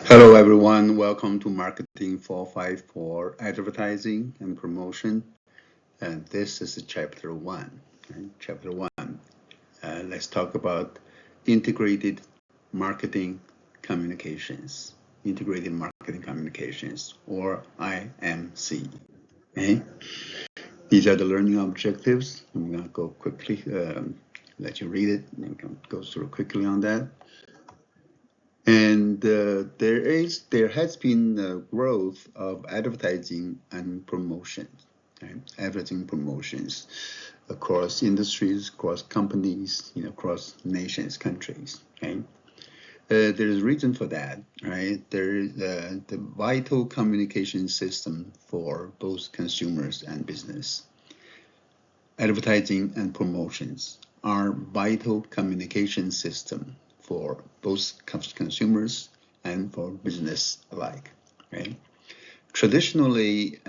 Hello, everyone. Welcome to Marketing 454 Advertising and Promotion. And this is Chapter 1. Okay? Chapter 1. Let's talk about integrated marketing communications. Integrated marketing communications, or IMC. Okay? These are the learning objectives. I'm going to go quickly, let you read it, and go through quickly on that. And there has been a growth of advertising and promotion, right? Advertising promotions across industries, across companies, across nations, countries. Okay, there's a reason for that, right? There is the vital communication system for both consumers and business. Advertising and promotions are vital communication system for both consumers and for business alike. Right? Traditionally,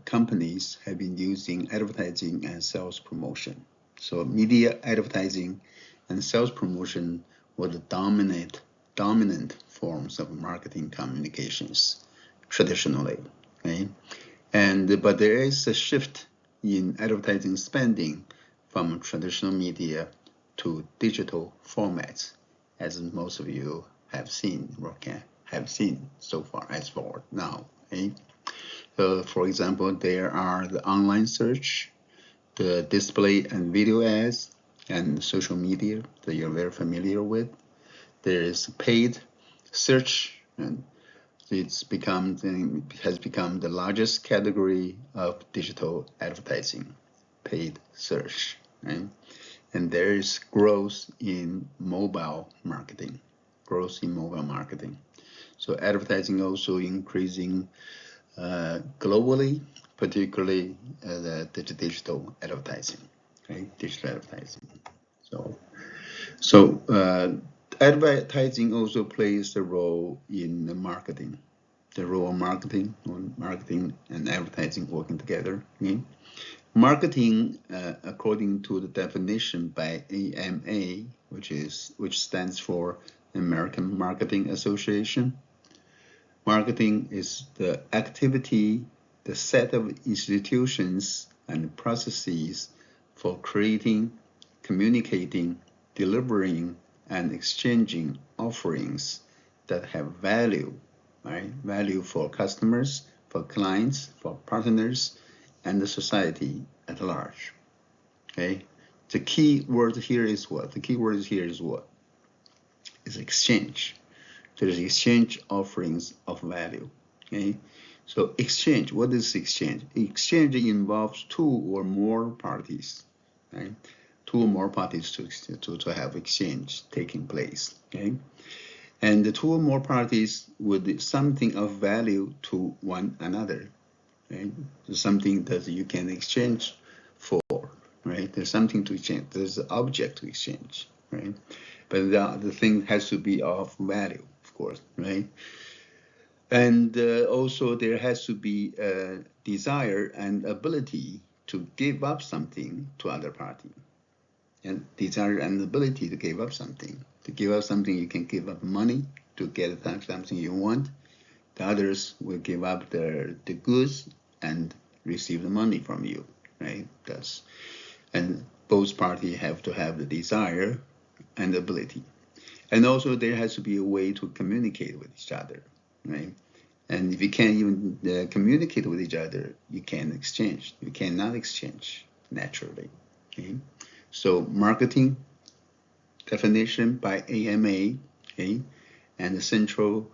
companies have been using advertising and sales promotion. So media advertising and sales promotion were the dominant forms of marketing communications traditionally. Okay? But there is a shift in advertising spending from traditional media to digital formats, as most of you have seen so far as for now. Okay? For example, there are the online search, the display and video ads, and social media that you're very familiar with. There is paid search, and has become the largest category of digital advertising, paid search, right? And there is growth in mobile marketing. So advertising also increasing globally, particularly the digital advertising, right? Digital advertising. So advertising also plays a role in the marketing. The role of marketing and advertising working together. Okay? Marketing, according to the definition by AMA, which stands for American Marketing Association, marketing is the activity, the set of institutions and processes for creating, communicating, delivering, and exchanging offerings that have value, right? Value for customers, for clients, for partners, and the society at large. Okay. The key word here is what? Is exchange. There is exchange offerings of value. Okay. So exchange, what is exchange? Exchange involves two or more parties, right? Two or more parties to have exchange taking place. Okay. And the two or more parties with something of value to one another. Right? There's something that you can exchange for, right? There's something to exchange. There's an object to exchange, right? But the thing has to be of value, of course, right? And also there has to be a desire and ability to give up something to other party. And desire and ability to give up something. To give up something, you can give up money to get something you want. The others will give up the goods and receive the money from you, right? And both parties have to have the desire and the ability. And also there has to be a way to communicate with each other, right? And if you can't even communicate with each other, you can't exchange. You cannot exchange naturally, okay? So marketing definition by AMA, okay? And the central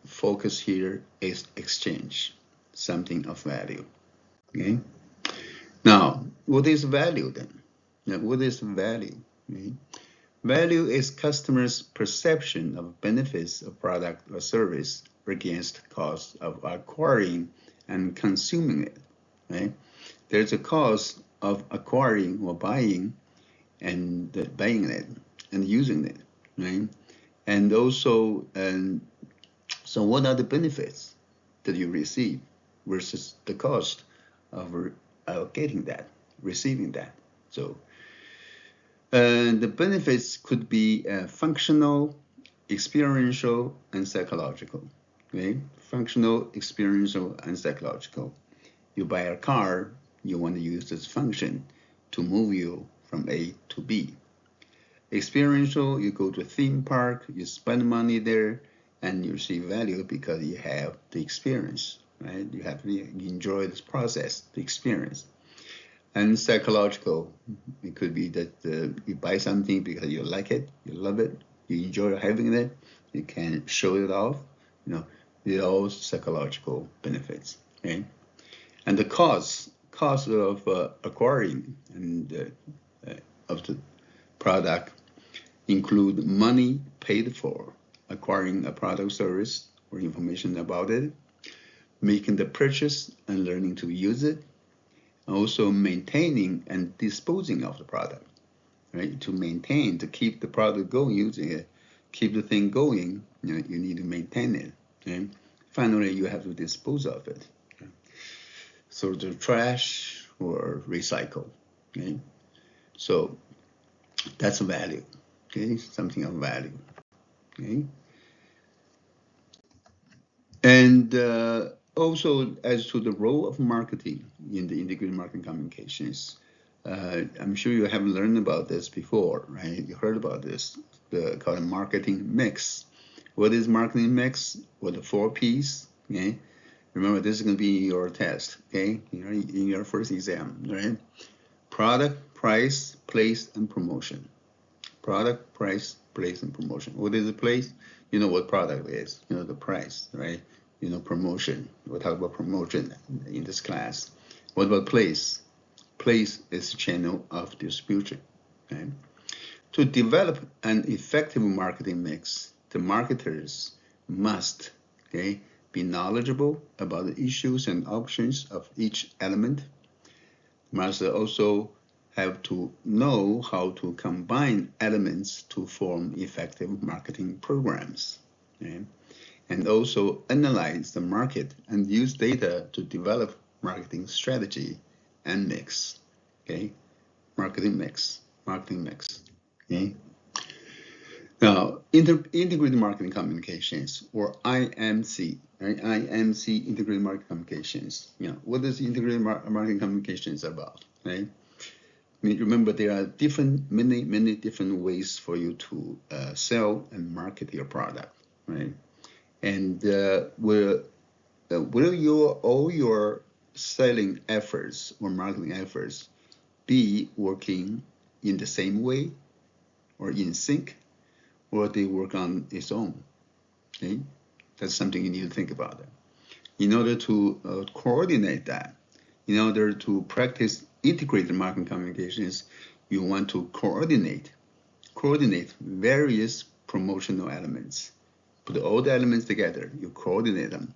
focus here is exchange, something of value. Okay. Now, what is value then? Now, what is value? Okay. Value is customers' perception of benefits of product or service against cost of acquiring and consuming it. Right? There's a cost of acquiring or buying it and using it. Right? And also, so what are the benefits that you receive versus the cost of getting that, receiving that? So the benefits could be functional, experiential and psychological. Okay? Functional, experiential, and psychological. You buy a car, you want to use this function to move you from A to B. Experiential, you go to a theme park, you spend money there, and you see value because you have the experience, right? You have to enjoy this process, the experience. And psychological, it could be that you buy something because you like it, you love it, you enjoy having it, you can show it off, these are all psychological benefits, okay? And the cost of acquiring and of the product include money paid for acquiring a product, service, or information about it, making the purchase and learning to use it, also maintaining and disposing of the product, right? To maintain, to keep the product going, using it, keep the thing going, you need to maintain it. Okay? Finally, you have to dispose of it. Okay? So the trash or recycle. Okay? So that's value. Okay, something of value. Okay, and also as to the role of marketing in the integrated marketing communications, I'm sure you have learned about this before, right? You heard about this, called marketing mix. What is marketing mix? Well, the 4 P's. Okay, remember this is going to be your test. Okay, in your first exam, right? Product, price, place, and promotion. Product, price, place, and promotion. What is the place? You know what product is. You know the price, right? You know promotion. We'll talk about promotion in this class. What about place? Place is channel of distribution. Okay? To develop an effective marketing mix, the marketers must, okay, be knowledgeable about the issues and options of each element. Must also have to know how to combine elements to form effective marketing programs. Okay? And also analyze the market and use data to develop marketing strategy and mix. Okay? Marketing mix. Okay? Now, integrated marketing communications, or IMC, right? IMC, integrated marketing communications. What is integrated marketing communications about, right? Remember, there are many different ways for you to sell and market your product, right? And will all your selling efforts or marketing efforts be working in the same way or in sync, or they work on its own? Okay, that's something you need to think about. In order to coordinate that, in order to practice integrated marketing communications, you want to coordinate various promotional elements. Put all the elements together, you coordinate them,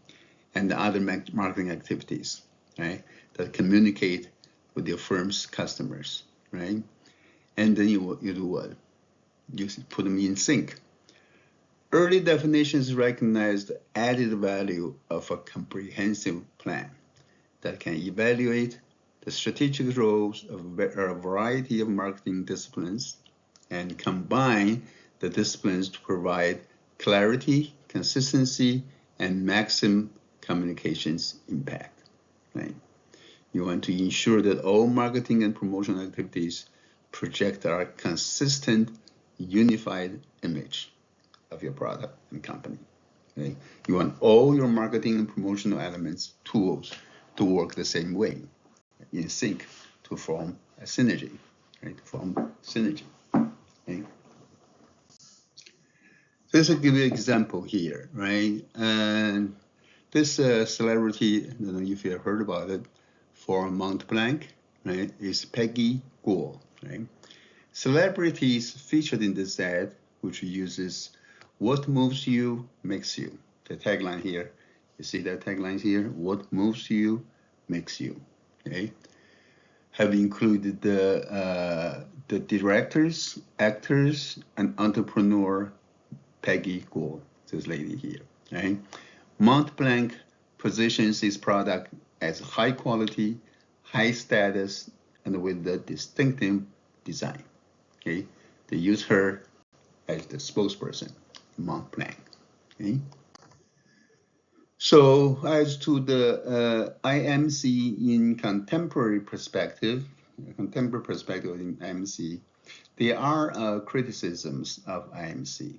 and the other marketing activities, right, that communicate with your firm's customers, right? And then you do what? You put them in sync. Early definitions recognize the added value of a comprehensive plan that can evaluate the strategic roles of a variety of marketing disciplines and combine the disciplines to provide clarity, consistency, and maximum communications impact. Right? You want to ensure that all marketing and promotional activities project a consistent, unified image of your product and company. Okay? You want all your marketing and promotional elements, tools, to work the same way, in sync, to form a synergy, right? To form synergy. Okay? This will give you an example here, right? And this celebrity, I don't know if you have heard about it, for Mont Blanc, right, is Peggy Guo, right? Celebrities featured in this ad, which uses "What moves you makes you." The tagline here, you see that tagline here? What moves you makes you. Okay, have included the directors, actors, and entrepreneur Peggy Guo, this lady here. Right? Mont Blanc positions its product as high quality, high status, and with a distinctive design. Okay, they use her as the spokesperson. Mont Blanc. Okay? So as to the IMC in contemporary perspective in IMC, there are criticisms of IMC.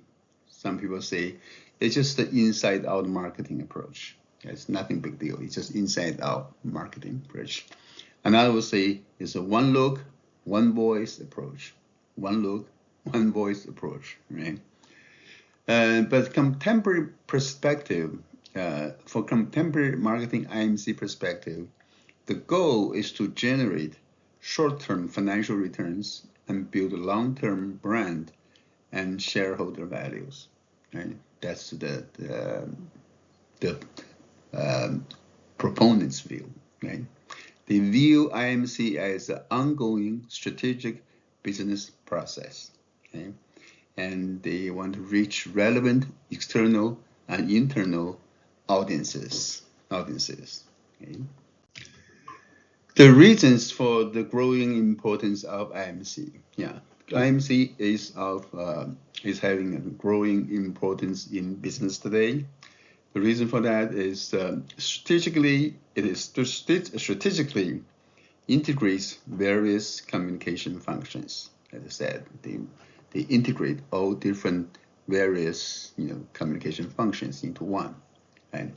Some people say it's just the inside-out marketing approach. It's nothing big deal. It's just inside-out marketing approach. Another would say it's a one look, one voice approach. One look, one voice approach, right? But contemporary perspective, for contemporary marketing IMC perspective, the goal is to generate short-term financial returns and build long-term brand and shareholder values. Right? That's the proponents' view. Right? They view IMC as an ongoing strategic business process. Okay? And they want to reach relevant external and internal audiences. Okay? The reasons for the growing importance of IMC. Yeah, IMC is having a growing importance in business today. The reason for that is strategically integrates various communication functions. As I said, they integrate all different various communication functions into one, and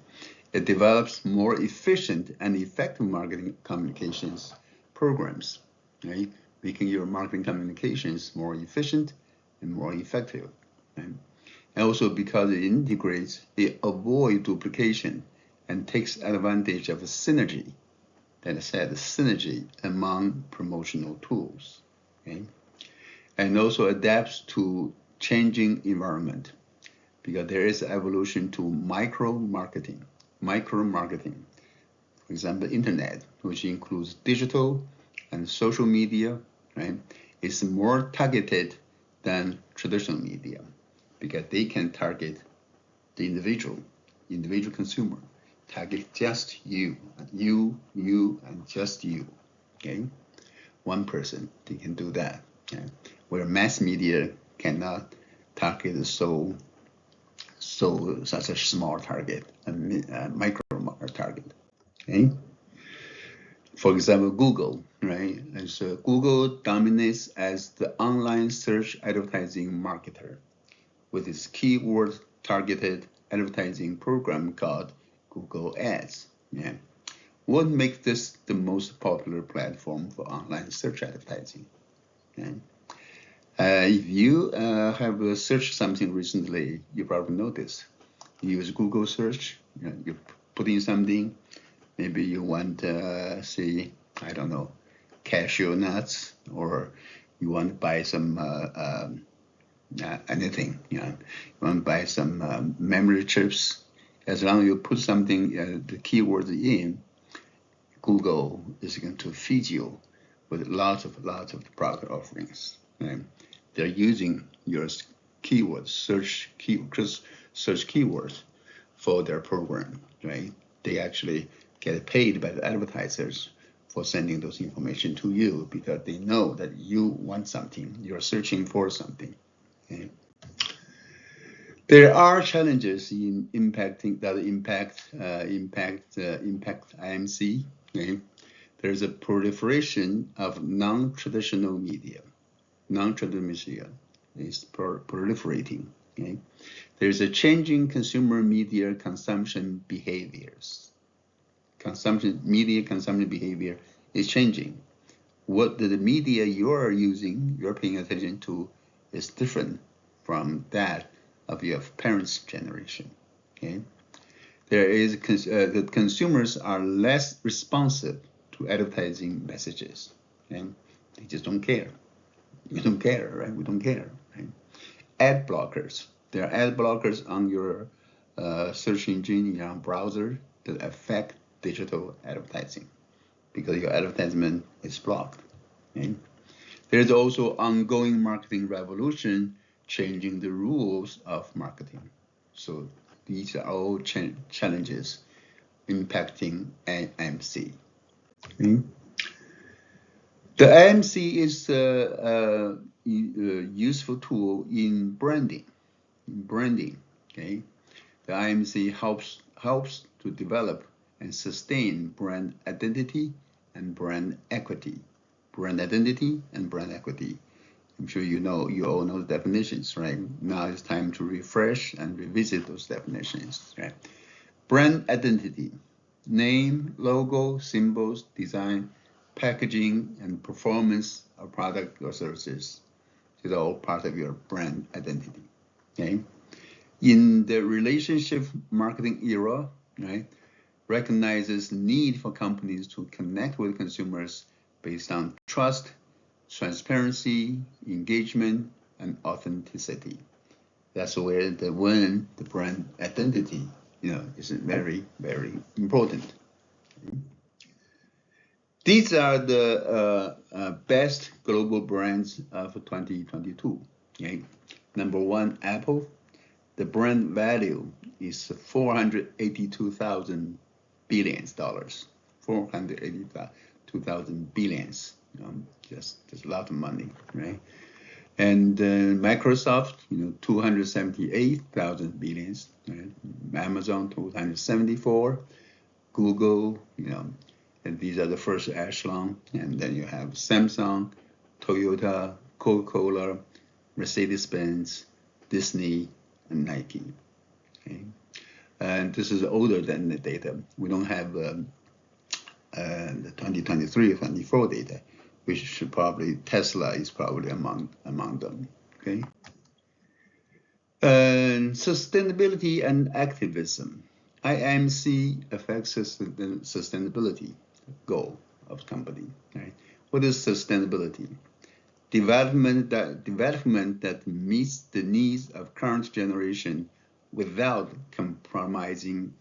it develops more efficient and effective marketing communications programs, right? Making your marketing communications more efficient and more effective. Right? And also because it integrates, it avoids duplication and takes advantage of a synergy. That I said, the synergy among promotional tools. Okay? And also adapts to changing environment, because there is evolution to micro marketing. For example, internet, which includes digital and social media, right, is more targeted than traditional media, because they can target the individual consumer, target just you, and just you. Okay, one person, they can do that. Okay? Where mass media cannot target such a small target, a micro target. Okay? For example, Google, right? And so Google dominates as the online search advertising marketer with its keyword targeted advertising program called Google Ads. Yeah. What makes this the most popular platform for online search advertising? Okay? If you have searched something recently, you probably noticed. You use Google search, you put in something, maybe you want say, I don't know, cashew nuts, or you want to buy some anything, you want to buy some memory chips. As long as you put something, the keywords in, Google is going to feed you with lots of product offerings. Right? They're using your keywords, search keywords for their program, right? They actually get paid by the advertisers for sending those information to you, because they know that you want something, you're searching for something. Okay? There are challenges in impact IMC. Okay? There's a proliferation of non-traditional media. Non-traditional media is proliferating. Okay? There's a changing consumer media consumption behaviors. Media consumption behavior is changing. What the media you're using, you're paying attention to, is different from that of your parents' generation. Okay? There is the consumers are less responsive to advertising messages. Okay? They just don't care. You don't care, right? We don't care. Right? Ad blockers. There are ad blockers on your search engine, in your browser, that affect digital advertising, because your advertisement is blocked. Okay? There's also ongoing marketing revolution changing the rules of marketing. So these are all challenges impacting IMC. Okay? The IMC is a useful tool in branding. branding. Okay, the IMC helps to develop and sustain brand identity and brand equity. Brand identity and brand equity. I'm sure you all know the definitions, right? Now it's time to refresh and revisit those definitions, right? Brand identity, name, logo, symbols, design, packaging, and performance of product or services is all part of your brand identity, okay? In the relationship marketing era, right, recognizes the need for companies to connect with consumers based on trust, transparency, engagement, and authenticity. That's where the brand identity, is very, very important. These are the best global brands of 2022. Okay? Number one, Apple. The brand value is $482,000 billions. 482,000 billions. Just a lot of money, right? And Microsoft, 278,000 billions. Right? Amazon, 274. Google, and these are the first echelon. And then you have Samsung, Toyota, Coca-Cola, Mercedes-Benz, Disney, and Nike. Okay, and this is older than the data. We don't have the 2023 or 24 data, which should probably Tesla is probably among them. Okay, and sustainability and activism. IMC affects the sustainability goal of company. Right? What is sustainability? Development that meets the needs of current generation without compromising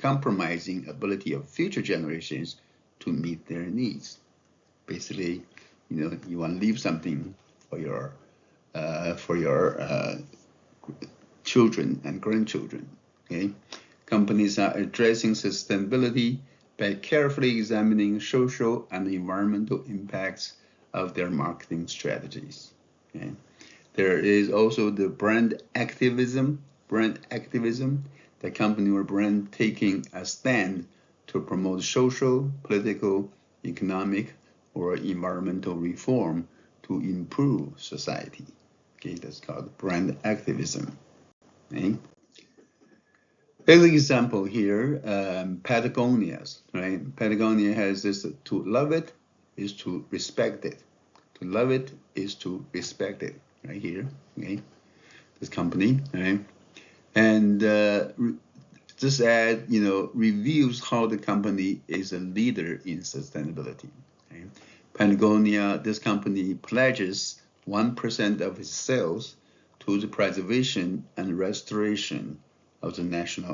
ability of future generations to meet their needs. Basically, you want to leave something for your children and grandchildren. Okay, companies are addressing sustainability by carefully examining social and environmental impacts of their marketing strategies. Okay? There is also the brand activism, the company or brand taking a stand to promote social, political, economic, or environmental reform to improve society. Okay, that's called brand activism. Okay? As an example here, Patagonia's, right? Patagonia has this, to love it is to respect it. To love it is to respect it, right here, okay? This company, right? And this ad, reveals how the company is a leader in sustainability. Okay? Patagonia, this company pledges 1% of its sales to the preservation and restoration of the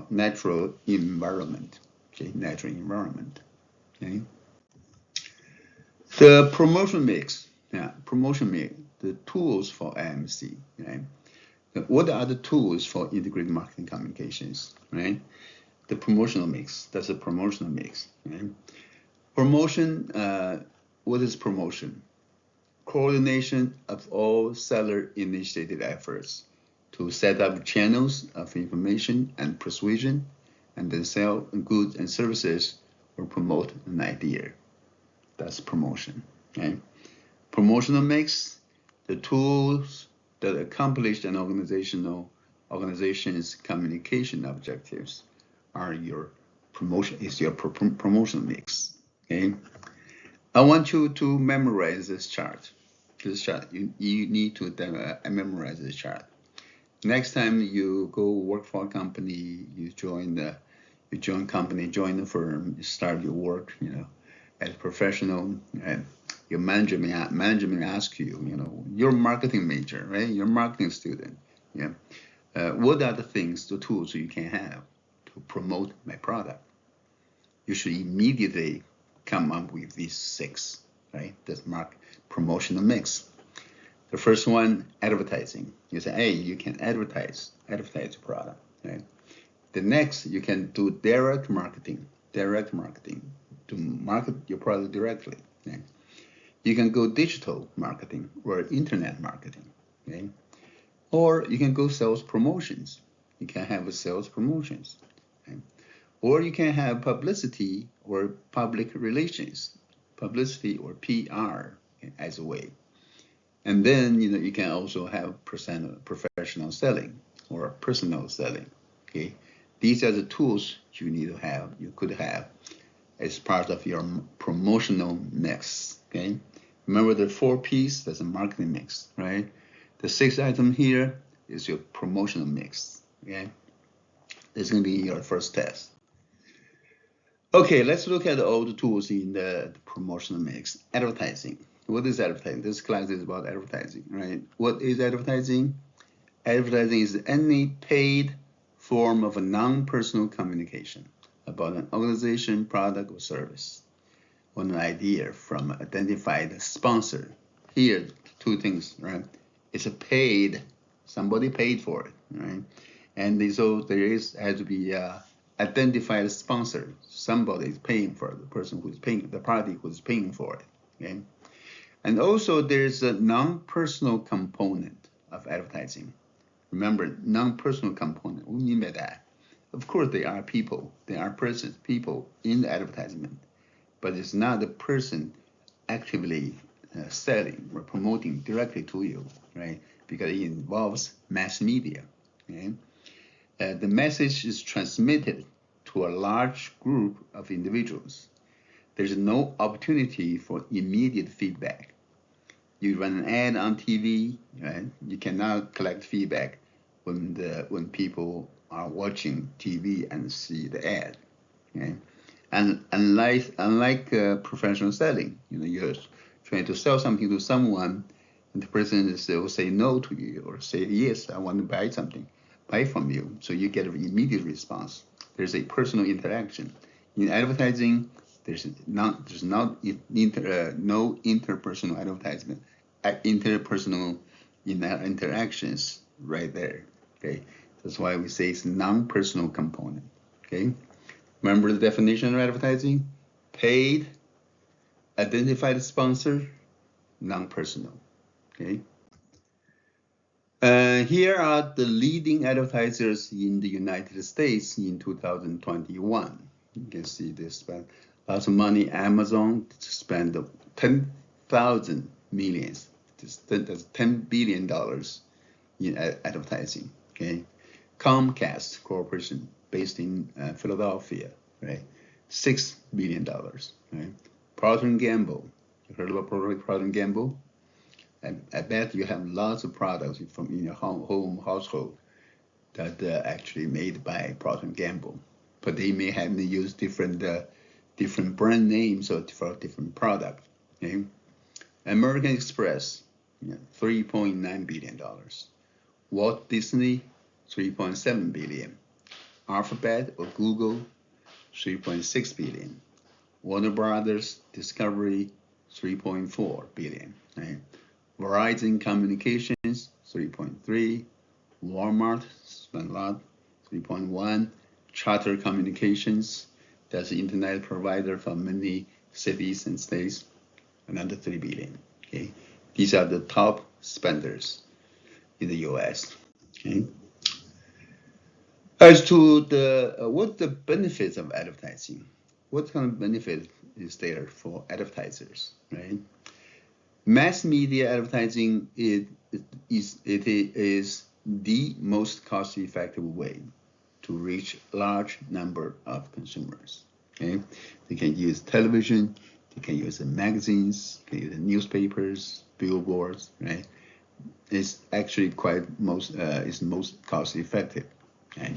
natural environment. Okay, natural environment. Okay. The promotion mix. The tools for AMC. Right? What are the tools for integrated marketing communications? Right. The promotional mix. That's a promotional mix. Right? Promotion. What is promotion? Coordination of all seller-initiated efforts to set up channels of information and persuasion, and then sell goods and services or promote an idea. That's promotion. Okay? Promotional mix, the tools that accomplish an organization's communication objectives are your promotional mix. Okay? I want you to memorize this chart. You need to memorize this chart. Next time you go work for a company, you join the firm, you start your work, as a professional, and your manager may ask you, you're a marketing major, right? You're a marketing student. Yeah. What are the tools you can have to promote my product? You should immediately come up with these 6, right? That's promotional mix. The first one, advertising. You say, hey, you can advertise the product, right? The next, you can do direct marketing to market your product directly. Okay? You can go digital marketing or internet marketing, okay? Or you can go sales promotions. You can have sales promotions, okay? Or you can have publicity or public relations, publicity or PR as a way. And then you can also have professional selling or personal selling. Okay, these are the tools you could have as part of your promotional mix. Okay, remember the 4 P's, that's a marketing mix, right? The 6th item here is your promotional mix. Okay, this is going to be your first test. Okay, let's look at all the tools in the promotional mix. Advertising. What is advertising? This class is about advertising, right? What is advertising? Advertising is any paid form of a non-personal communication about an organization, product, or service, or an idea from an identified sponsor. Here, 2 things, right? It's a paid, somebody paid for it, right? And so has to be identified sponsor. Somebody is paying for it, the person who's paying, the party who's paying for it. Okay, and also there's a non-personal component of advertising. Remember, non-personal component. What do you mean by that? Of course, there are people, people in the advertisement, but it's not the person actively selling or promoting directly to you, right? Because it involves mass media. Okay? The message is transmitted to a large group of individuals. There's no opportunity for immediate feedback. You run an ad on TV, right? You cannot collect feedback when people are watching TV and see the ad. Okay? And unlike professional selling, you're trying to sell something to someone, and the person will say no to you or say yes, I want to buy from you. So you get an immediate response. There's a personal interaction. In advertising, there's no interpersonal advertisement, interpersonal interactions right there. Okay, that's why we say it's non-personal component. Okay, remember the definition of advertising: paid, identified sponsor, non-personal. Okay. Here are the leading advertisers in the United States in 2021. You can see they spent lots of money. Amazon spent 10,000 millions. That's $10 billion in advertising. Okay, Comcast Corporation, based in Philadelphia, right? $6 billion. Right? Procter & Gamble. You heard about Procter & Gamble? I bet you have lots of products from in your household that are actually made by Procter & Gamble, but they may have to use different brand names for different products. Okay? American Express, $3.9 billion. Walt Disney, $3.7 billion. Alphabet or Google, $3.6 billion. Warner Brothers Discovery, $3.4 billion. Right? Verizon Communications, 3.3. Walmart spent a lot, 3.1. Charter Communications, that's the internet provider for many cities and states, another 3 billion. Okay, these are the top spenders in the U.S. Okay. As to what the benefits of advertising, what kind of benefit is there for advertisers, right? Mass media advertising is the most cost-effective way to reach a large number of consumers. Okay, they can use television, they can use magazines, they can use newspapers, billboards. Right, it's actually it's most cost-effective. Okay,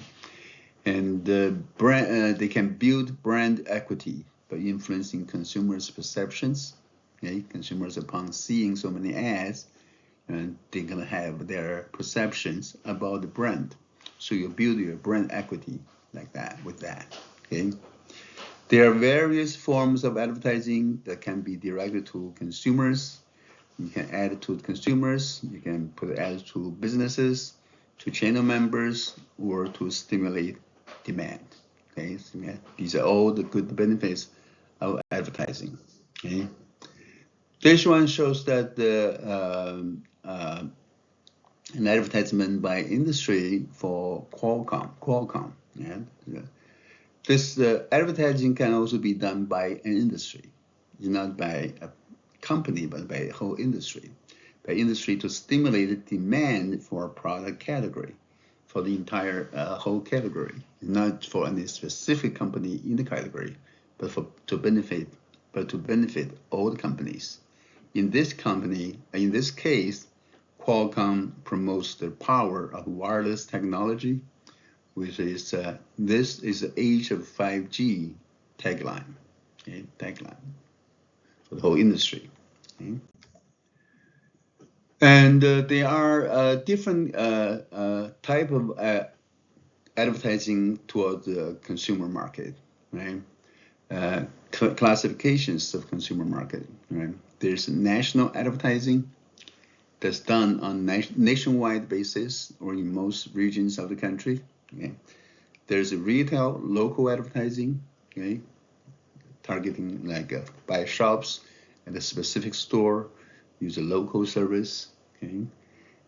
and they can build brand equity by influencing consumers' perceptions. Okay, consumers, upon seeing so many ads, and they're gonna have their perceptions about the brand. So you build your brand equity like that with that. Okay. There are various forms of advertising that can be directed to consumers. You can add it to consumers. You can put it ads to businesses, to channel members, or to stimulate demand. Okay. So these are all the good benefits of advertising. Okay. This one shows that an advertisement by industry for Qualcomm. Yeah. This advertising can also be done by an industry, not by a company, but by a whole industry. By industry to stimulate demand for a product category, for the entire whole category, not for any specific company in the category, but to benefit all the companies. In this case, Qualcomm promotes the power of wireless technology, which is this is the age of 5G tagline, okay, for the whole industry. Okay. And there are different type of advertising toward the consumer market, right? Classifications of consumer market, right? There's national advertising that's done on nationwide basis or in most regions of the country. Okay? There's a retail local advertising, okay, targeting like by shops at a specific store, use a local service, okay,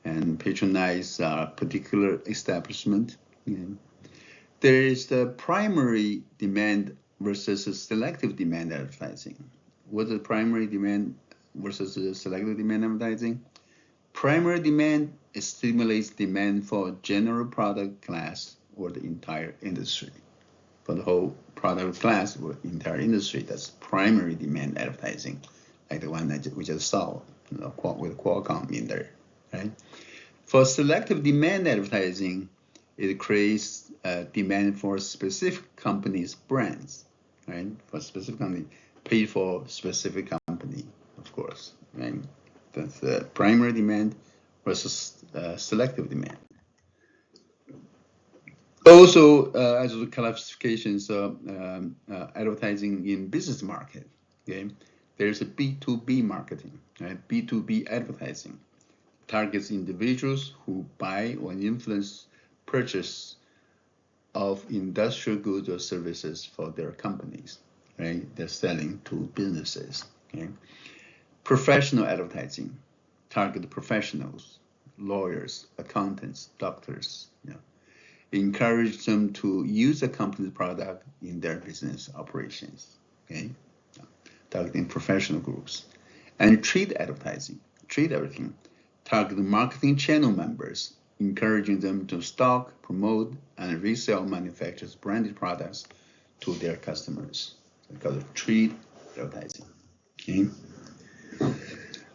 and patronize a particular establishment. Okay. There is the primary demand versus a selective demand advertising. What's the primary demand versus the selective demand advertising? Primary demand stimulates demand for a general product class or the entire industry. For the whole product class or entire industry, that's primary demand advertising, like the one that we just saw, you know, with Qualcomm in there, right? For selective demand advertising, it creates demand for specific companies' brands, right? For specific company, paid for specific company, of course, right? That's the primary demand versus selective demand. Also, as the classifications of advertising in business market, okay, there's a B2B marketing, right? B2B advertising targets individuals who buy or influence purchase of industrial goods or services for their companies, right? They're selling to businesses, okay? Professional advertising target professionals, lawyers, accountants, doctors, you know, encourage them to use a company's product in their business operations, okay? Targeting professional groups. And trade advertising, trade everything, target marketing channel members, encouraging them to stock, promote, and resell manufacturers' branded products to their customers. Because of trade advertising, okay?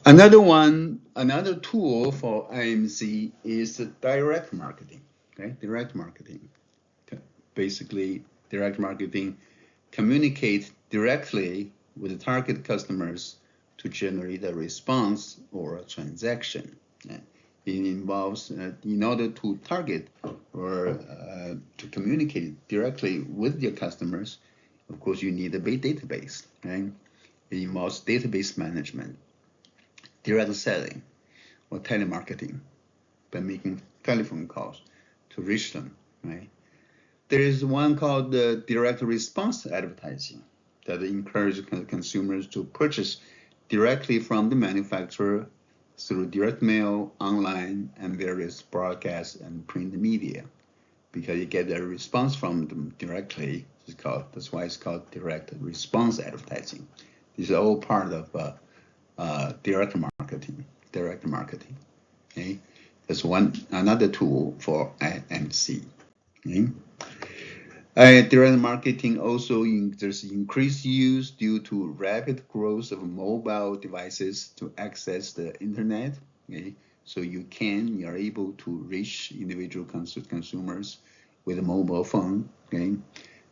Another tool for IMC is direct marketing. Okay, direct marketing. Basically, direct marketing communicate directly with the target customers to generate a response or a transaction. It involves, in order to target or to communicate directly with your customers, of course, you need a big database, right? It involves database management, direct selling, or telemarketing by making telephone calls to reach them, right? There is one called the direct response advertising that encourages consumers to purchase directly from the manufacturer through direct mail, online, and various broadcast and print media, because you get a response from them directly. That's why it's called direct response advertising. These are all part of direct marketing. Okay, that's another tool for IMC. Okay? Direct marketing also there's increased use due to rapid growth of mobile devices to access the internet. Okay? So you're able to reach individual consumers with a mobile phone. Okay?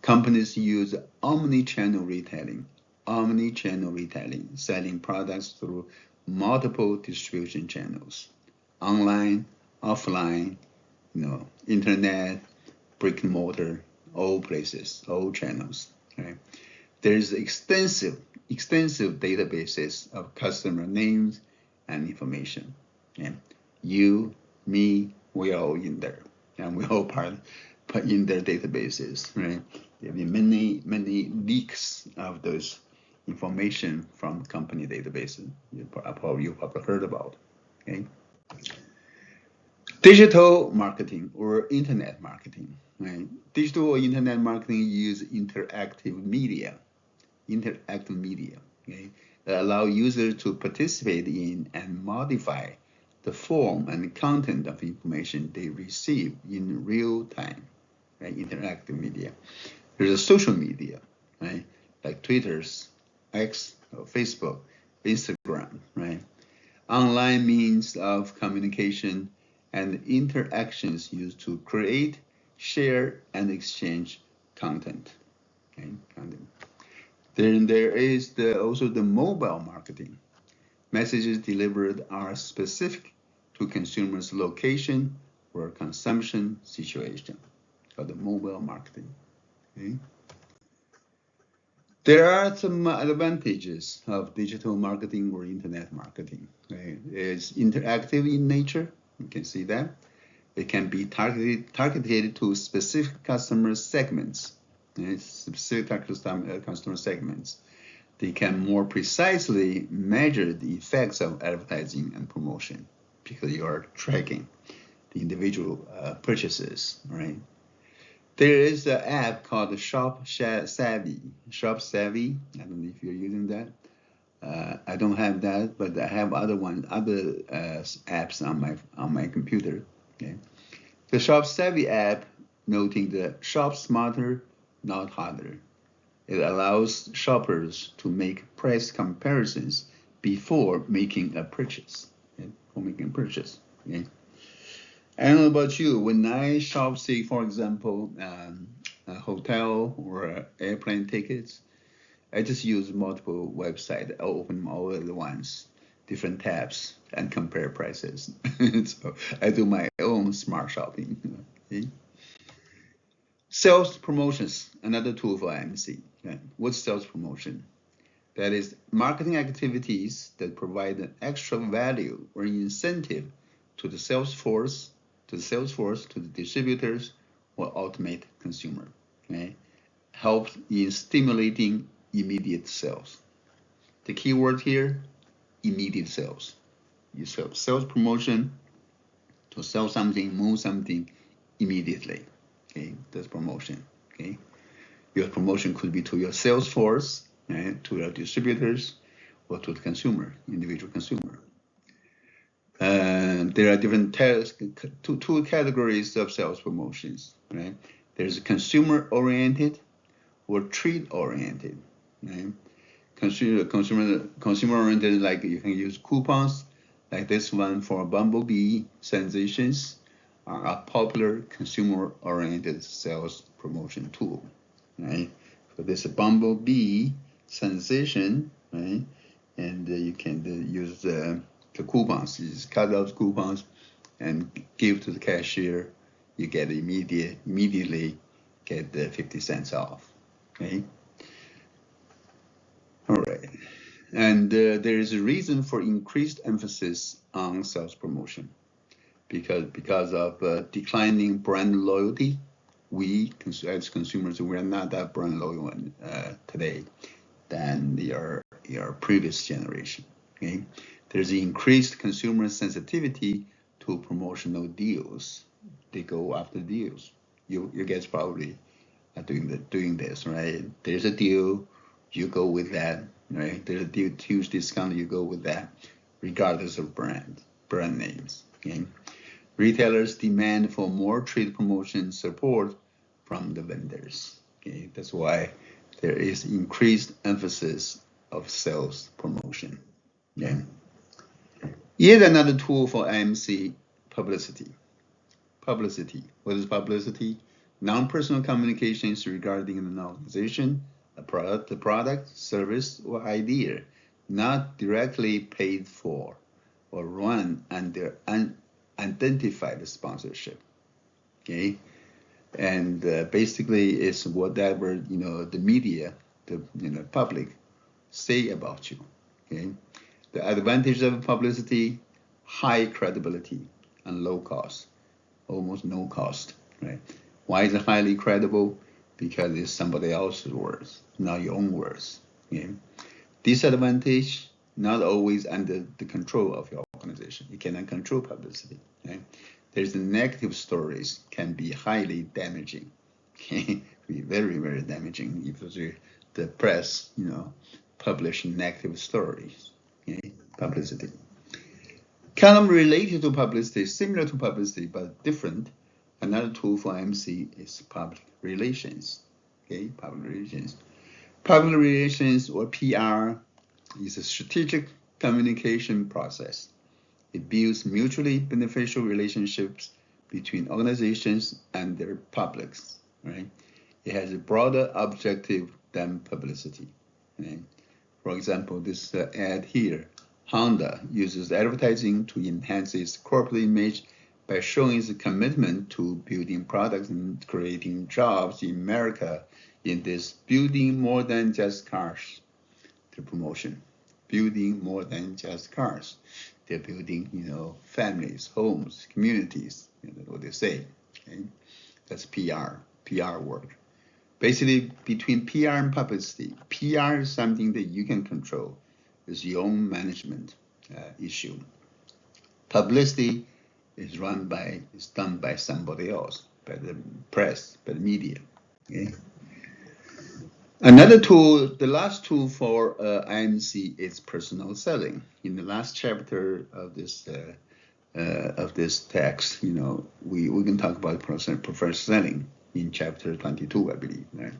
Companies use omni-channel retailing, selling products through multiple distribution channels, online, offline, internet, brick and mortar, all places, all channels. Right? There's extensive databases of customer names and information. Okay? You, me, we are all in there, and we all part in their databases. Right? There have been many leaks of those information from company databases. You probably heard about. Okay. Digital marketing or internet marketing, right? Digital or internet marketing use interactive media, okay, that allow users to participate in and modify the form and content of information they receive in real time, right? Interactive media. There's a social media, right? Like Twitter's, X, or Facebook, Instagram, right? Online means of communication and interactions used to create, share, and exchange content. Okay, content. Then there is also the mobile marketing. Messages delivered are specific to consumers' location or consumption situation, called the mobile marketing. Okay. There are some advantages of digital marketing or internet marketing. Right? It's interactive in nature. You can see that. It can be targeted to specific customer segments. Right? Specific customer segments. They can more precisely measure the effects of advertising and promotion because you are tracking the individual purchases, right? There is an app called Shop Savvy. Shop Savvy. I don't know if you're using that. I don't have that, but I have other apps on my computer. Okay. The Shop Savvy app, noting the shop smarter, not harder. It allows shoppers to make price comparisons before making a purchase. Okay? Before making a purchase. Okay? I don't know about you. When I shop, say, for example, a hotel or airplane tickets, I just use multiple websites. I open them all at once, different tabs, and compare prices. So I do my own smart shopping. Okay? Sales promotions, another tool for IMC. Okay? What's sales promotion? That is marketing activities that provide an extra value or incentive to the sales force, to the distributors, or ultimate consumer. Okay? Helps in stimulating immediate sales. The key word here, immediate sales. You sell sales promotion to sell something, move something immediately. Okay, that's promotion. Okay, your promotion could be to your sales force, right, to your distributors, or to the consumer, individual consumer. There are different two categories of sales promotions. Right, there's consumer-oriented or trade-oriented. Right, consumer-oriented, like you can use coupons, like this one for Bumblebee sensations, are a popular consumer-oriented sales promotion tool, right? So this Bumblebee sensation, right? And you can use the coupons. You just cut those coupons and give to the cashier. You get immediately get the 50 cents off, okay? All right. And there is a reason for increased emphasis on sales promotion because of declining brand loyalty. We, as consumers, we are not that brand loyal today than your previous generation. Okay, there's increased consumer sensitivity to promotional deals. They go after deals. You guys probably are doing this, right? There's a deal, you go with that, right? There's a huge discount, you go with that, regardless of brand names. Okay. Retailers demand for more trade promotion support from the vendors. Okay, that's why there is increased emphasis of sales promotion. Okay. Yet another tool for IMC, publicity. Publicity. What is publicity? Non-personal communications regarding an organization, a product, service, or idea, not directly paid for or run under unidentified sponsorship. Okay, and basically it's whatever the media, the public say about you. Okay, the advantage of publicity: high credibility and low cost, almost no cost. Right? Why is it highly credible? Because it's somebody else's words, not your own words. Okay? Disadvantage: not always under the control of your organization. You cannot control publicity. Okay? there's the negative stories can be highly damaging. Okay, be very, very damaging if the press, publish negative stories. Okay, publicity. Column related to publicity, similar to publicity but different. Another tool for MC is public relations. Okay, public relations. Public relations, or PR, is a strategic communication process. It builds mutually beneficial relationships between organizations and their publics. Right? It has a broader objective than publicity. Right? For example, this ad here, Honda uses advertising to enhance its corporate image by showing its commitment to building products and creating jobs in America in this building more than just cars. The promotion, building more than just cars. They're building, families, homes, communities. That's what they say. Okay? That's PR work. Basically, between PR and publicity, PR is something that you can control. It's your own management issue. Publicity is done by somebody else, by the press, by the media. Okay. Another tool, the last tool for IMC is personal selling. In the last chapter of this text, we can talk about professional selling in chapter 22, I believe. Right?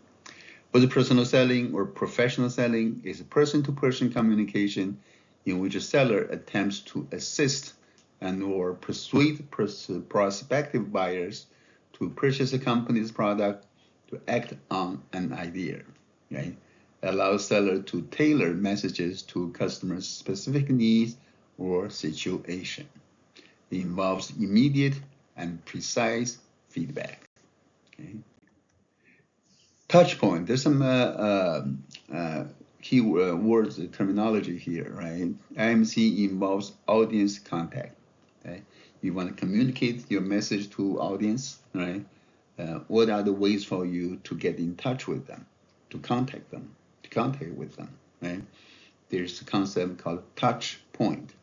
But the personal selling or professional selling is a person-to-person communication in which a seller attempts to assist and or persuade prospective buyers to purchase a company's product, to act on an idea. Right? Allows seller to tailor messages to customers' specific needs or situation. It involves immediate and precise feedback. Okay? Touch point. There's some key words, terminology here, right? IMC involves audience contact. Okay? You want to communicate your message to audience, right? What are the ways for you to get in touch with them, to contact with them, right? There's a concept called touch point.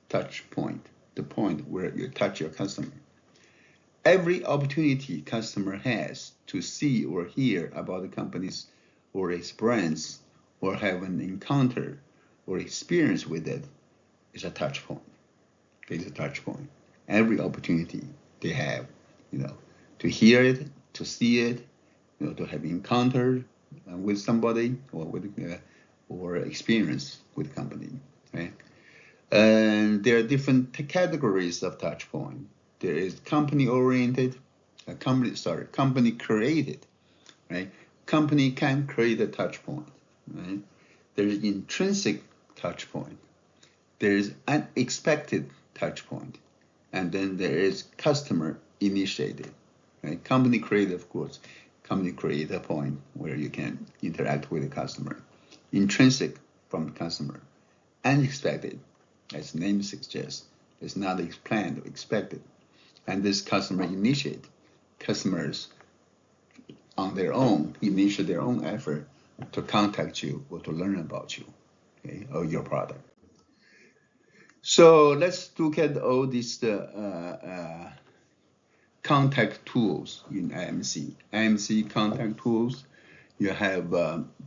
Touch point, the point where you touch your customer. Every opportunity customer has to see or hear about the companies or its brands or have an encounter or experience with it is a touch point. It's a touch point. Every opportunity they have, to hear it, to see it, to have encounter with somebody or experience with the company, right? And there are different categories of touch point. There is company-oriented, company created, right? Company can create a touch point, right? There is intrinsic touch point. There is unexpected touch point, and then there is customer initiated, right? Company created, of course. Company create a point where you can interact with the customer. Intrinsic from the customer. Unexpected, as the name suggests, is not planned or expected. And this customer initiate. Customers on their own initiate their own effort to contact you or to learn about you, okay, or your product. So let's look at all these contact tools in IMC. IMC contact tools, you have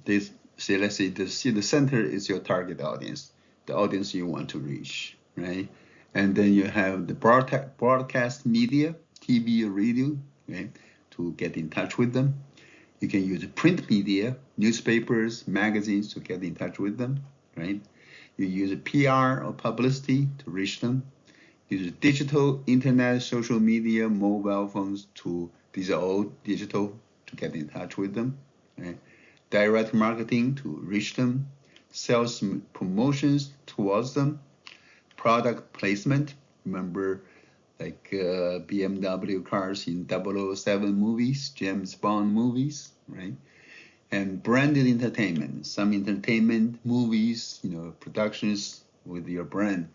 this, let's say the center is your target audience, the audience you want to reach, right? And then you have the broadcast media, TV or radio, okay, to get in touch with them. You can use print media, newspapers, magazines to get in touch with them, right? You use PR or publicity to reach them. Use digital, internet, social media, mobile phones these are all digital to get in touch with them, right? Direct marketing to reach them. Sales promotions towards them. Product placement, remember like BMW cars in 007 movies, James Bond movies, right? And branded entertainment, some entertainment movies, productions with your brand,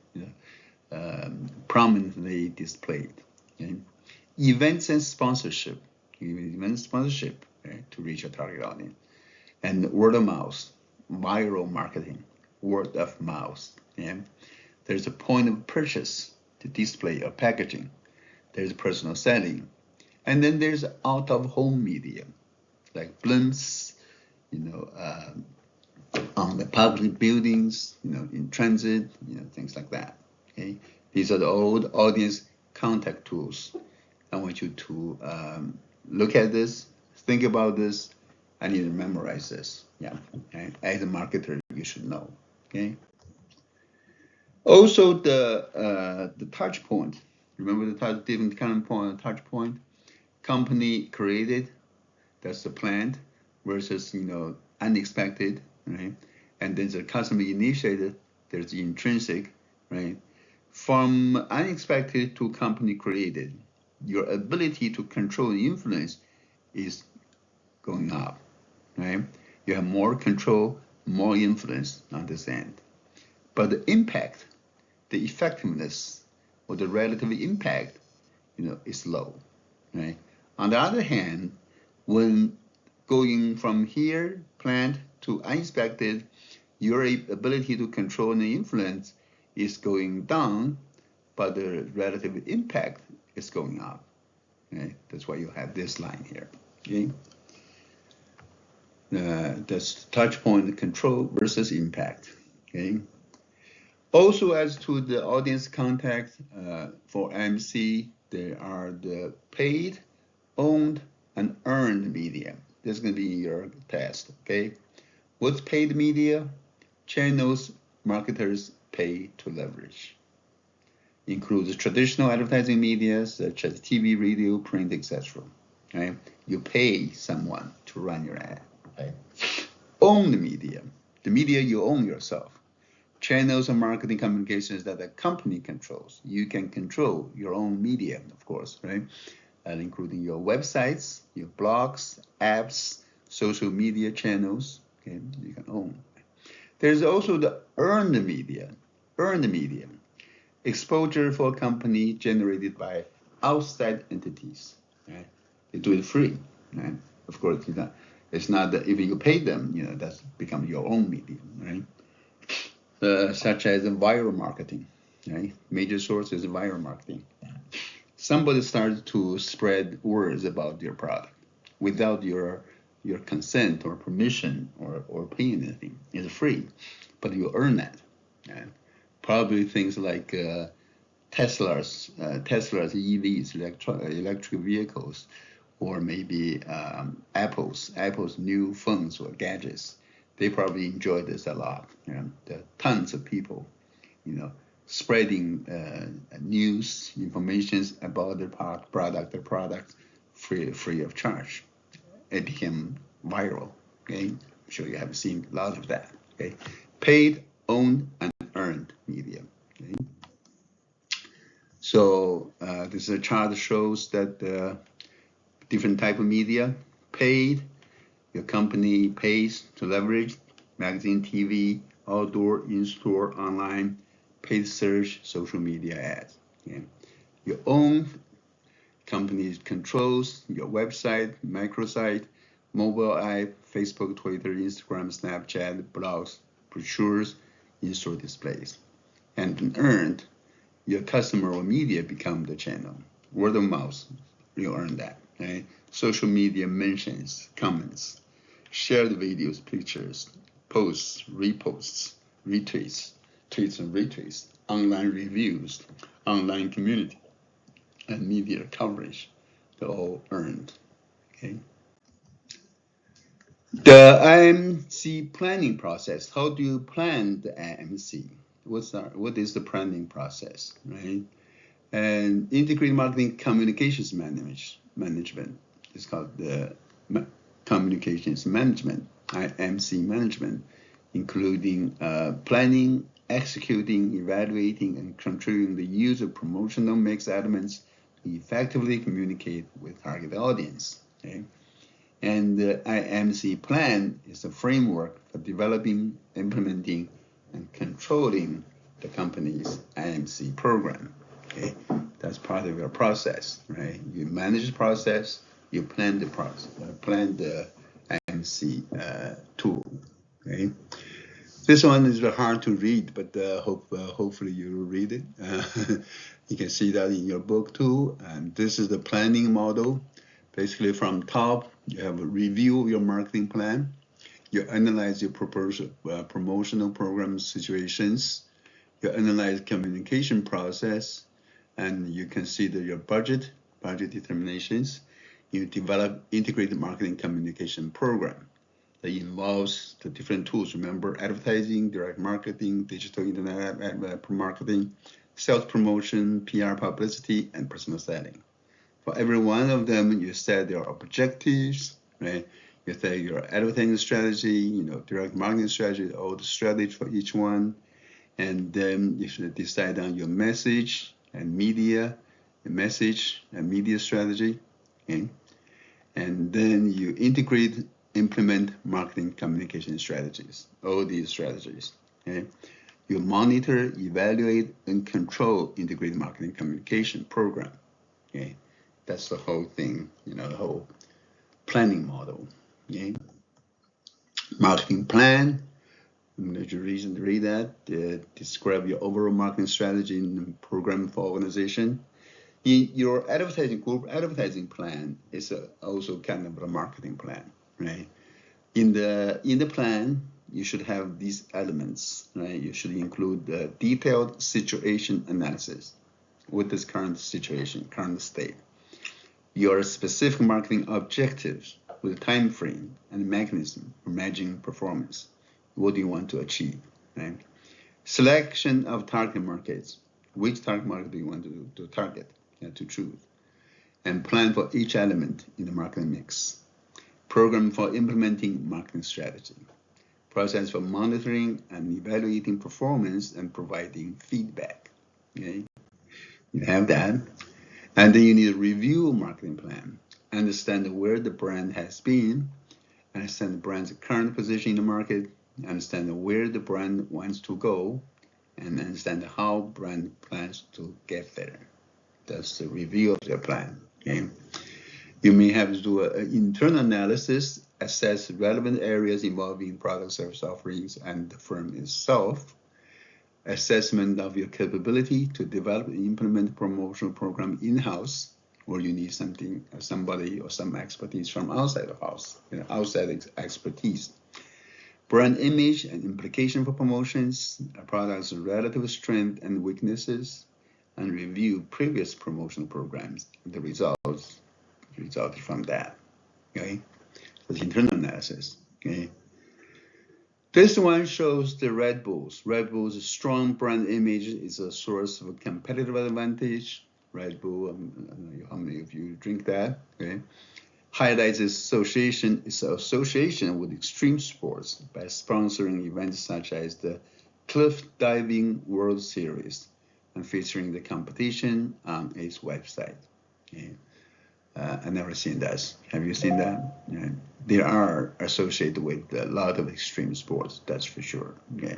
prominently displayed. Okay? Events and sponsorship, right, to reach a target audience. And word of mouth, viral marketing, word of mouth. Yeah? There's a point of purchase to display or packaging. there's personal setting, and then there's out-of-home media, like blimps, on the public buildings, in transit, things like that. Okay, these are the old audience contact tools. I want you to look at this, think about this. I need to memorize this. Yeah, okay? As a marketer, you should know. Okay. Also, the touch point. Remember the different kind of point, touch point. Company created, that's the planned, versus unexpected, right? And then the customer initiated, there's the intrinsic, right? From unexpected to company created, your ability to control and influence is going up, right? You have more control, more influence on this end. But the impact, the effectiveness, or the relative impact, is low, right? On the other hand, when going from here, planned, to unexpected, your ability to control and influence is going down, but the relative impact is going up. Okay? That's why you have this line here. Okay? That's touch point control versus impact. Okay? Also, as to the audience contact for MC, there are the paid, owned, and earned media. This is going to be your test. Okay? What's paid media? Channels marketers pay to leverage. Includes traditional advertising media such as TV, radio, print, etc. Okay? You pay someone to run your ad. Okay? Owned media, the media you own yourself. Channels and marketing communications that the company controls. You can control your own media, of course, right? Including your websites, your blogs, apps, social media channels. Okay, you can own. There's also the earned media. Earned media, exposure for a company generated by outside entities. Right? They do it free. Right? Of course, it's not that if you pay them, that's become your own media, right? Such as viral marketing, right? Major source is viral marketing. Somebody starts to spread words about your product without your consent or permission or paying anything. It's free, but you earn that. And probably things like Tesla's EVs, electric vehicles, or maybe Apple's new phones or gadgets. They probably enjoy this a lot. There are tons of people, spreading news, information about their product or products free of charge. It became viral. Okay, I'm sure you have seen a lot of that. Okay, paid, owned, and earned media. Okay, so this is a chart that shows that different type of media. Paid, your company pays to leverage magazine, TV, outdoor, in-store, online, paid search, social media ads. Okay? Your own company controls your website, microsite, mobile app, Facebook, Twitter, Instagram, Snapchat, blogs, brochures, in-store displays. And earned, your customer or media become the channel. Word of mouth, you earn that. Okay? Social media mentions, comments, shared videos, pictures, posts, reposts, retweets, tweets and retweets, online reviews, online community, and media coverage. They're all earned. Okay. The IMC planning process. How do you plan the IMC? What is the planning process, right? And integrated marketing communications management is called the communications management, IMC management, including planning, executing, evaluating, and controlling the use of promotional mix elements to effectively communicate with target audience. Okay? And the IMC plan is a framework for developing, implementing, and controlling the company's IMC program. Okay, that's part of your process, right? You manage the process, you plan the process, plan the IMC tool. Okay, This one is hard to read, but hopefully you will read it. You can see that in your book too. And this is the planning model. Basically, from top, you have a review of your marketing plan. You analyze your promotional program situations. You analyze communication process, and you consider your budget determinations. You develop integrated marketing communication program that involves the different tools. Remember, advertising, direct marketing, digital internet marketing, sales promotion, PR publicity, and personal selling. For every one of them, you set your objectives, right? You set your advertising strategy, direct marketing strategy, all the strategy for each one. And then you should decide on your message and media, the message and media strategy. Okay? And then you implement marketing communication strategies, all these strategies. Okay? You monitor, evaluate, and control integrated marketing communication program. Okay? That's the whole thing, the whole planning model. Okay? Marketing plan. I'm going to read that. Describe your overall marketing strategy and program for organization. Your advertising plan is also kind of a marketing plan, right? In the plan, you should have these elements, right? You should include the detailed situation analysis. What is current situation, current state? Your specific marketing objectives with time frame and mechanism for measuring performance. What do you want to achieve, right? Selection of target markets. Which target market do you want to target, to choose? And plan for each element in the marketing mix. Program for implementing marketing strategy. Process for monitoring and evaluating performance and providing feedback. Okay, you have that. And then you need a review marketing plan. Understand where the brand has been, understand the brand's current position in the market, understand where the brand wants to go, and understand how brand plans to get there. That's the review of your plan. Okay. You may have to do an internal analysis, assess relevant areas involving product service offerings and the firm itself, assessment of your capability to develop and implement a promotional program in-house, or you need somebody or some expertise from outside the house, outside expertise. Brand image and implication for promotions, a product's relative strength and weaknesses, and review previous promotional programs and the results resulted from that. Okay, that's internal analysis. Okay. This one shows the Red Bulls. Red Bull's strong brand image is a source of a competitive advantage. Red Bull, I don't know how many of you drink that. Okay. Highlights its association with extreme sports by sponsoring events such as the Cliff Diving World Series and featuring the competition on its website. Okay. I've never seen that. Have you seen that? Yeah. They are associated with a lot of extreme sports, that's for sure. Okay.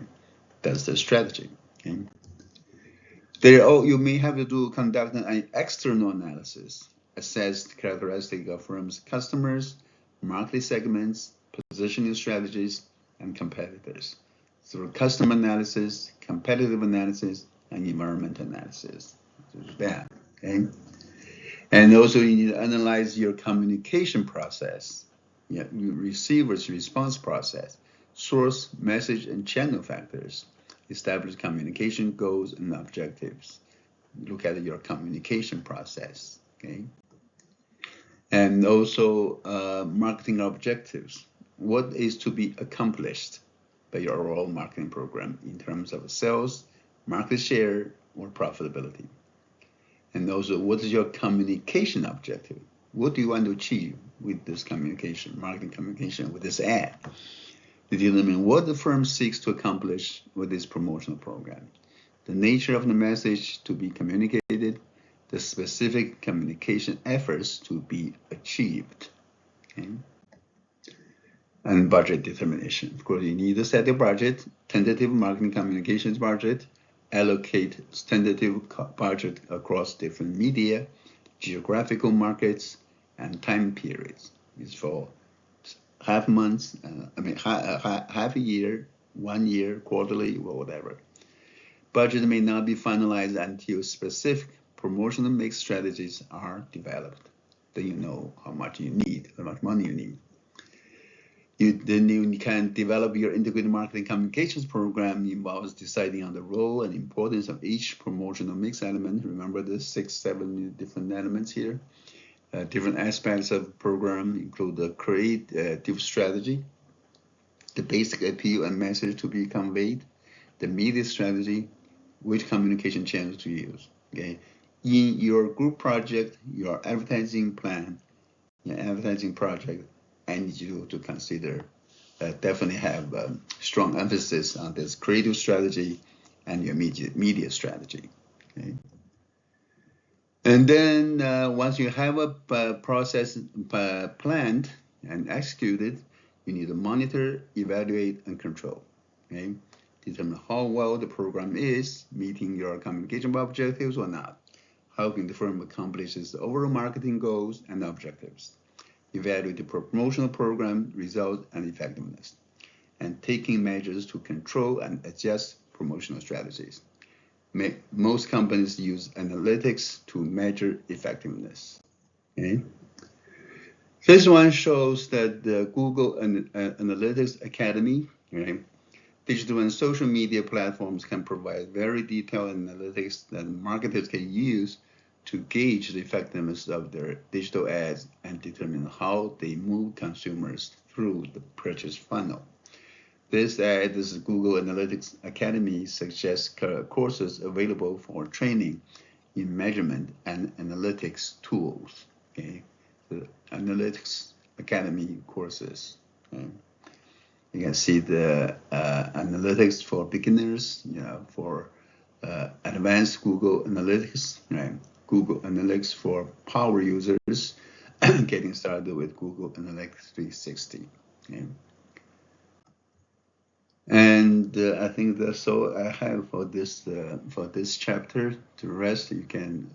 That's the strategy. Okay. You may have to conduct an external analysis, assess the characteristics of firms' customers, market segments, positioning strategies, and competitors through customer analysis, competitive analysis, and environment analysis. There's that. Okay. And also you need to analyze your communication process, your receiver's response process, source, message, and channel factors, establish communication goals and objectives. Look at your communication process, okay? And also marketing objectives. What is to be accomplished by your overall marketing program in terms of sales, market share, or profitability? And also, what is your communication objective? What do you want to achieve with this communication, marketing communication, with this ad? Determine what the firm seeks to accomplish with this promotional program, the nature of the message to be communicated, the specific communication efforts to be achieved. Okay? And budget determination. Of course, you need to set a budget, tentative marketing communications budget, allocate tentative budget across different media, geographical markets, and time periods. It's for half a year, 1 year, quarterly, or whatever. Budget may not be finalized until specific promotional mix strategies are developed. Then you know how much you need, how much money you need. Then you can develop your integrated marketing communications program. Involves deciding on the role and importance of each promotional mix element. Remember the 6, 7 different elements here. Different aspects of the program include the creative strategy, the basic appeal and message to be conveyed, the media strategy, which communication channels to use. Okay, in your group project, your advertising plan, your advertising project, I need you to consider definitely have strong emphasis on this creative strategy and your media strategy. Okay. And then once you have a process planned and executed, you need to monitor, evaluate, and control. Okay, determine how well the program is meeting your communication objectives or not. Helping the firm accomplish its overall marketing goals and objectives. Evaluate the promotional program results and effectiveness, and taking measures to control and adjust promotional strategies. Most companies use analytics to measure effectiveness. Okay. This one shows that the Google Analytics Academy, okay, digital and social media platforms can provide very detailed analytics that marketers can use to gauge the effectiveness of their digital ads and determine how they move consumers through the purchase funnel. This Google Analytics Academy suggests courses available for training in measurement and analytics tools. Okay, the Analytics Academy courses. Okay. You can see the analytics for beginners, for advanced Google Analytics, right? Google Analytics for power users, getting started with Google Analytics 360. Okay. And I think that's all I have for this chapter. The rest you can